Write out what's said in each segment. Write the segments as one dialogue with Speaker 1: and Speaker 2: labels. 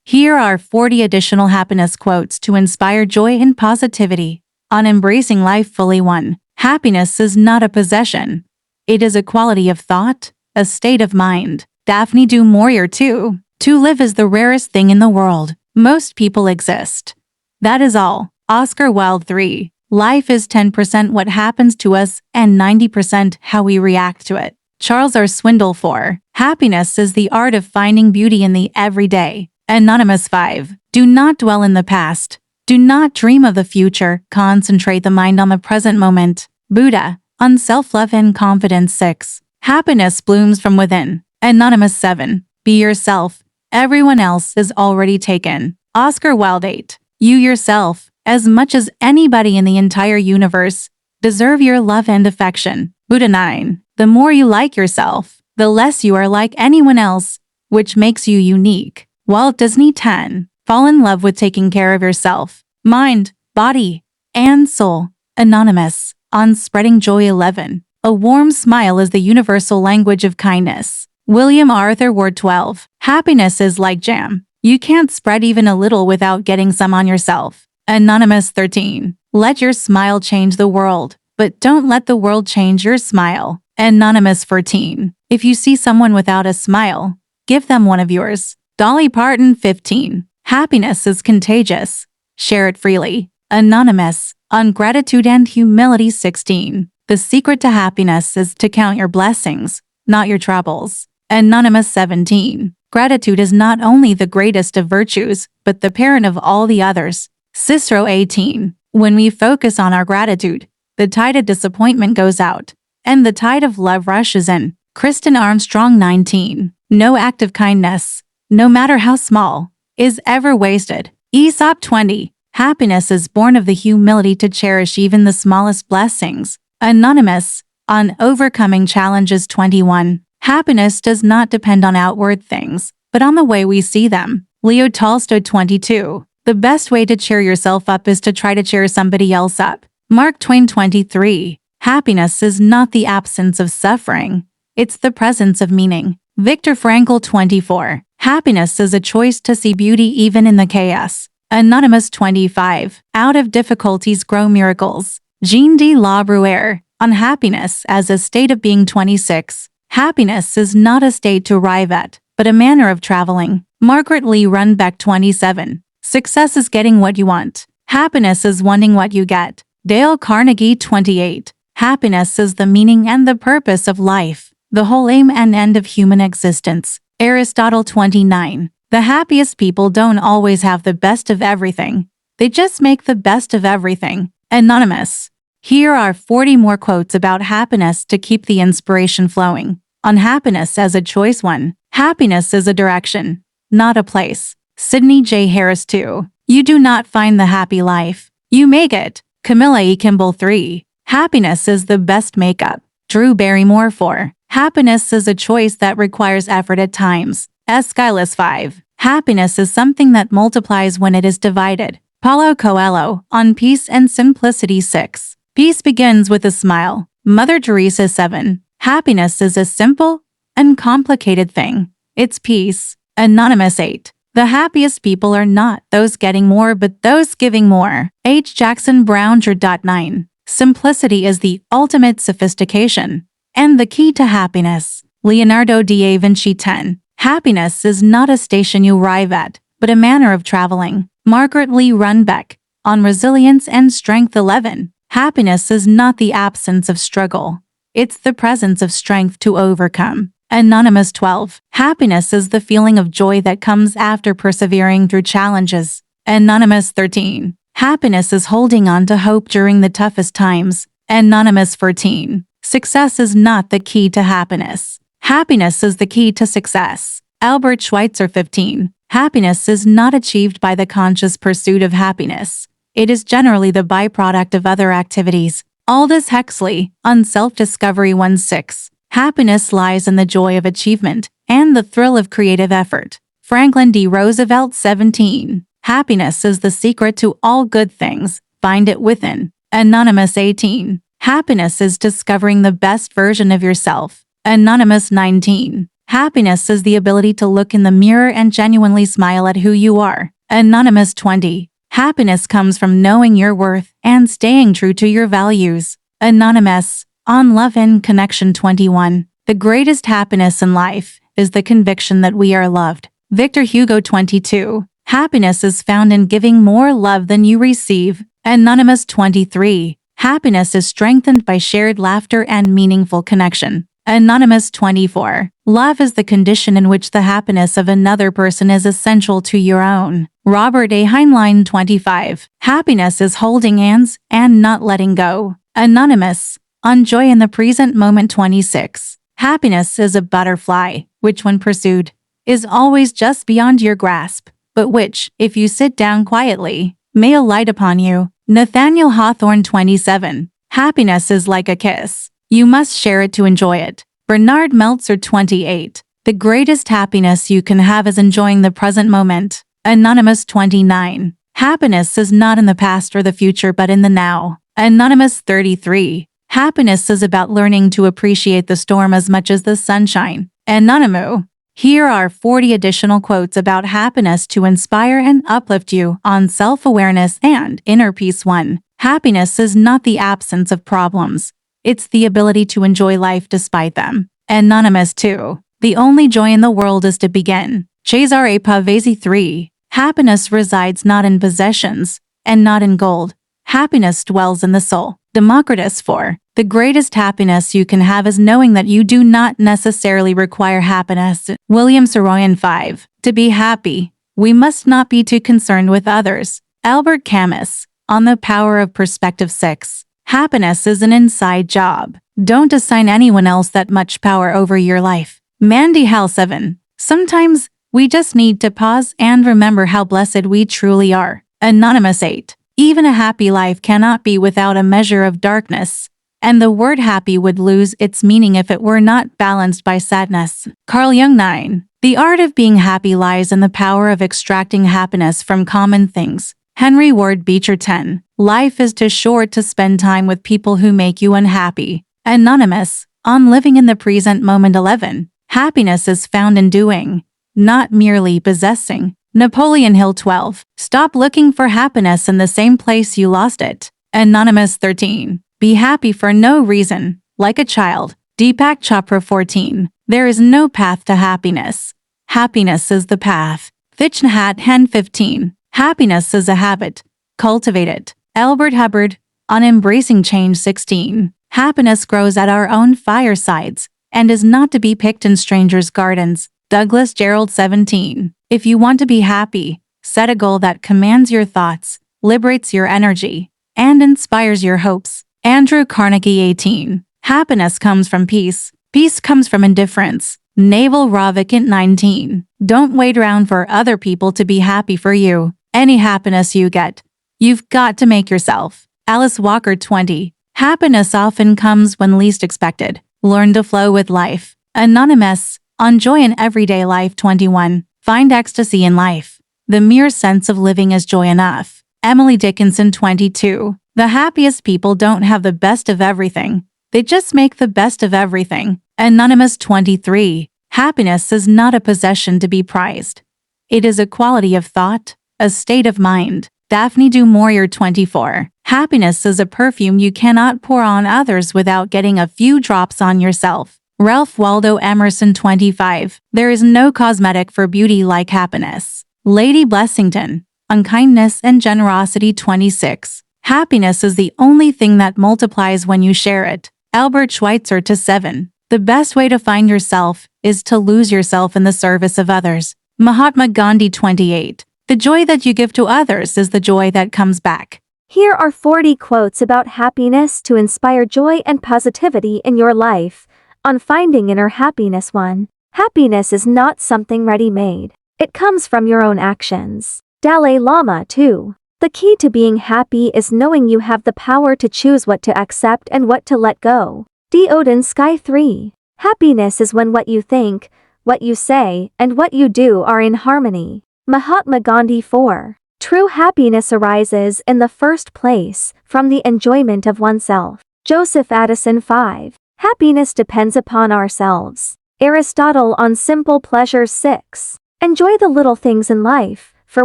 Speaker 1: Here are 40 additional happiness quotes to inspire joy and positivity. On embracing life fully. 1. Happiness is not a possession. It is a quality of thought, a state of mind. Daphne du Maurier. 2. To live is the rarest thing in the world. Most people exist. That is all. Oscar Wilde. 3. Life is 10% what happens to us and 90% how we react to it. Charles R. Swindoll. 4. Happiness is the art of finding beauty in the everyday. Anonymous. 5. Do not dwell in the past. Do not dream of the future. Concentrate the mind on the present moment. Buddha. On self-love and confidence. 6. Happiness blooms from within. Anonymous. 7. Be yourself. Everyone else is already taken. Oscar Wilde. 8. You yourself, as much as anybody in the entire universe, deserve your love and affection. Buddha. 9. The more you like yourself, the less you are like anyone else, which makes you unique. Walt Disney. 10. Fall in love with taking care of yourself, mind, body, and soul. Anonymous. On spreading joy. 11. A warm smile is the universal language of kindness. William Arthur Ward. 12. Happiness is like jam. You can't spread even a little without getting some on yourself. Anonymous. 13. Let your smile change the world, but don't let the world change your smile. Anonymous. 14. If you see someone without a smile, give them one of yours. Dolly Parton. 15. Happiness is contagious. Share it freely. Anonymous. On gratitude and humility. 16. The secret to happiness is to count your blessings, not your troubles. Anonymous. 17. Gratitude is not only the greatest of virtues, but the parent of all the others. Cicero. 18. When we focus on our gratitude, the tide of disappointment goes out, and the tide of love rushes in. Kristen Armstrong. 19. No act of kindness, no matter how small, is ever wasted. Aesop. 20. Happiness is born of the humility to cherish even the smallest blessings. Anonymous. On overcoming challenges. 21. Happiness does not depend on outward things, but on the way we see them. Leo Tolstoy. 22. The best way to cheer yourself up is to try to cheer somebody else up. Mark Twain. 23. Happiness is not the absence of suffering, it's the presence of meaning. Viktor Frankl. 24. Happiness is a choice to see beauty even in the chaos. Anonymous. 25. Out of difficulties grow miracles. Jean de la Bruyere. On happiness as a state of being. 26. Happiness is not a state to arrive at, but a manner of traveling. Margaret Lee Runbeck. 27. Success is getting what you want. Happiness is wanting what you get. Dale Carnegie. 28. Happiness is the meaning and the purpose of life, the whole aim and end of human existence. Aristotle. 29. The happiest people don't always have the best of everything. They just make the best of everything. Anonymous. Here are 40 more quotes about happiness to keep the inspiration flowing. On happiness as a choice. 1. Happiness is a direction, not a place. Sidney J. Harris. 2. You do not find the happy life, you make it. Camilla E. Kimball. 3. Happiness is the best makeup. Drew Barrymore. 4. Happiness is a choice that requires effort at times. Aeschylus. 5. Happiness is something that multiplies when it is divided. Paulo Coelho. On peace and simplicity. 6. Peace begins with a smile. Mother Teresa. 7. Happiness is a simple, uncomplicated thing. It's peace. Anonymous. 8. The happiest people are not those getting more but those giving more. H. Jackson Brown. 9. Simplicity is the ultimate sophistication and the key to happiness. Leonardo da Vinci. 10. Happiness is not a station you arrive at, but a manner of traveling. Margaret Lee Runbeck. On resilience and strength. 11. Happiness is not the absence of struggle. It's the presence of strength to overcome. Anonymous. 12. Happiness is the feeling of joy that comes after persevering through challenges. Anonymous. 13. Happiness is holding on to hope during the toughest times. Anonymous. 14. Success is not the key to happiness. Happiness is the key to success. Albert Schweitzer. 15. Happiness is not achieved by the conscious pursuit of happiness. It is generally the byproduct of other activities. Aldous Huxley. On self-discovery. 6. Happiness lies in the joy of achievement and the thrill of creative effort. Franklin D. Roosevelt. 17. Happiness is the secret to all good things. Find it within. Anonymous. 18. Happiness is discovering the best version of yourself. Anonymous. 19. Happiness is the ability to look in the mirror and genuinely smile at who you are. Anonymous 20. Happiness comes from knowing your worth and staying true to your values. Anonymous, on Love and Connection 21. The greatest happiness in life is the conviction that we are loved. Victor Hugo 22. Happiness is found in giving more love than you receive. Anonymous 23. Happiness is strengthened by shared laughter and meaningful connection. Anonymous 24. Love is the condition in which the happiness of another person is essential to your own. Robert A. Heinlein 25. Happiness is holding hands and not letting go. Anonymous, on Joy in the Present Moment 26. Happiness is a butterfly, which when pursued, is always just beyond your grasp, but which, if you sit down quietly, may alight upon you. Nathaniel Hawthorne 27. Happiness is like a kiss. You must share it to enjoy it. Bernard Meltzer 28. The greatest happiness you can have is enjoying the present moment. Anonymous 29. Happiness is not in the past or the future but in the now. Anonymous 33. Happiness is about learning to appreciate the storm as much as the sunshine. Anonymous. Here are 40 additional quotes about happiness to inspire and uplift you on self-awareness and inner peace. 1. Happiness is not the absence of problems. It's the ability to enjoy life despite them. Anonymous 2. The only joy in the world is to begin. Cesare Pavese 3. Happiness resides not in possessions and not in gold. Happiness dwells in the soul. Democritus 4. The greatest happiness you can have is knowing that you do not necessarily require happiness. William Saroyan 5. To be happy, we must not be too concerned with others. Albert Camus, on the Power of Perspective 6. Happiness is an inside job. Don't assign anyone else that much power over your life. Mandy Hal 7. Sometimes, we just need to pause and remember how blessed we truly are. Anonymous 8. Even a happy life cannot be without a measure of darkness, and the word happy would lose its meaning if it were not balanced by sadness. Carl Jung 9. The art of being happy lies in the power of extracting happiness from common things. Henry Ward Beecher 10. Life is too short to spend time with people who make you unhappy. Anonymous, on Living in the Present Moment 11. Happiness is found in doing, not merely possessing. Napoleon Hill 12. Stop looking for happiness in the same place you lost it. Anonymous 13. Be happy for no reason, like a child. Deepak Chopra 14. There is no path to happiness. Happiness is the path. Thich Nhat Hanh 15. Happiness is a habit. Cultivate it. Albert Hubbard, on Embracing Change 16. Happiness grows at our own firesides and is not to be picked in strangers' gardens. Douglas Jerrold 17. If you want to be happy, set a goal that commands your thoughts, liberates your energy, and inspires your hopes. Andrew Carnegie 18. Happiness comes from peace. Peace comes from indifference. Naval Ravikant 19. Don't wait around for other people to be happy for you. Any happiness you get, you've got to make yourself. Alice Walker 20. Happiness often comes when least expected. Learn to flow with life. Anonymous, on Joy in Everyday Life 21. Find ecstasy in life. The mere sense of living is joy enough. Emily Dickinson 22. The happiest people don't have the best of everything. They just make the best of everything. Anonymous 23. Happiness is not a possession to be prized. It is a quality of thought, a state of mind. Daphne du Maurier 24. Happiness is a perfume you cannot pour on others without getting a few drops on yourself. Ralph Waldo Emerson 25. There is no cosmetic for beauty like happiness. Lady Blessington, on Kindness and Generosity 26. Happiness is the only thing that multiplies when you share it. Albert Schweitzer 7. The best way to find yourself is to lose yourself in the service of others. Mahatma Gandhi 28. The joy that you give to others is the joy that comes back.
Speaker 2: Here are 40 quotes about happiness to inspire joy and positivity in your life. On Finding Inner Happiness 1. Happiness is not something ready-made. It comes from your own actions. Dalai Lama 2. The key to being happy is knowing you have the power to choose what to accept and what to let go. D. Odin Sky 3. Happiness is when what you think, what you say, and what you do are in harmony. Mahatma Gandhi 4. True happiness arises in the first place from the enjoyment of oneself. Joseph Addison 5. Happiness depends upon ourselves. Aristotle on Simple Pleasures 6. Enjoy the little things in life, for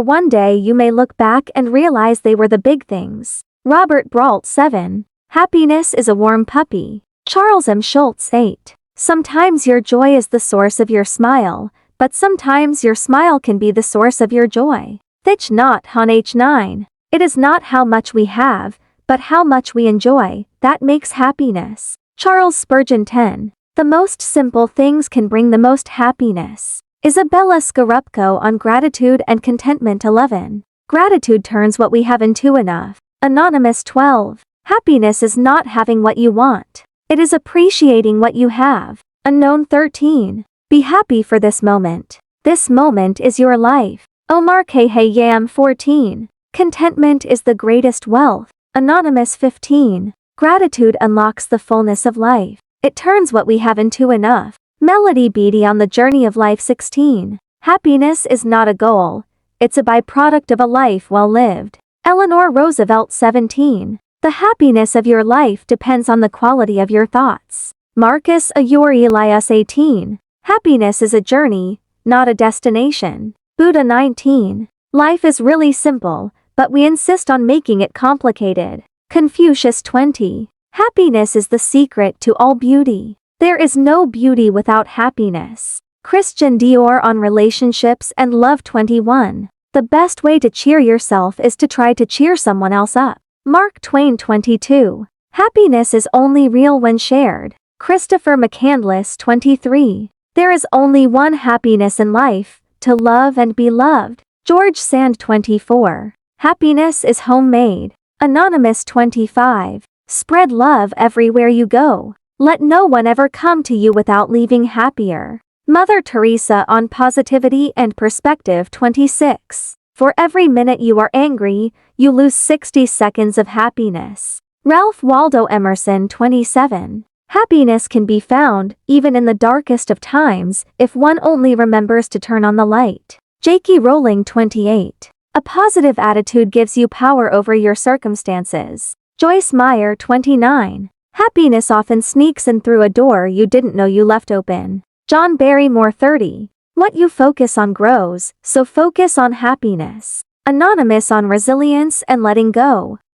Speaker 2: one day you may look back and realize they were the big things. Robert Brault 7. Happiness is a warm puppy. Charles M. Schultz 8. Sometimes your joy is the source of your smile, but sometimes your smile can be the source of your joy. Thich Nhat Hanh H. 9. It is not how much we have, but how much we enjoy, that makes happiness. Charles Spurgeon 10. The most simple things can bring the most happiness. Isabella Scorupco on Gratitude and Contentment 11. Gratitude turns what we have into enough. Anonymous 12. Happiness is not having what you want. It is appreciating what you have. Unknown 13. Be happy for this moment. This moment is your life. Omar Khayyam 14. Contentment is the greatest wealth. Anonymous 15. Gratitude unlocks the fullness of life. It turns what we have into enough. Melody Beattie on the Journey of Life 16. Happiness is not a goal. It's a byproduct of a life well lived. Eleanor Roosevelt 17. The happiness of your life depends on the quality of your thoughts. Marcus Aurelius 18. Happiness is a journey, not a destination. Buddha 19. Life is really simple, but we insist on making it complicated. Confucius 20. Happiness is the secret to all beauty. There is no beauty without happiness. Christian Dior on Relationships and Love 21. The best way to cheer yourself is to try to cheer someone else up. Mark Twain 22. Happiness is only real when shared. Christopher McCandless 23. There is only one happiness in life, to love and be loved. George Sand 24. Happiness is homemade. Anonymous 25. Spread love everywhere you go. Let no one ever come to you without leaving happier. Mother Teresa on Positivity and Perspective 26. For every minute you are angry, you lose 60 seconds of happiness. Ralph Waldo Emerson 27. Happiness can be found, even in the darkest of times, if one only remembers to turn on the light. J.K. Rowling 28. A positive attitude gives you power over your circumstances. Joyce Meyer 29. Happiness often sneaks in through a door you didn't know you left open. John Barrymore 30. What you focus on grows, so focus on happiness. Anonymous on Resilience and Letting Go.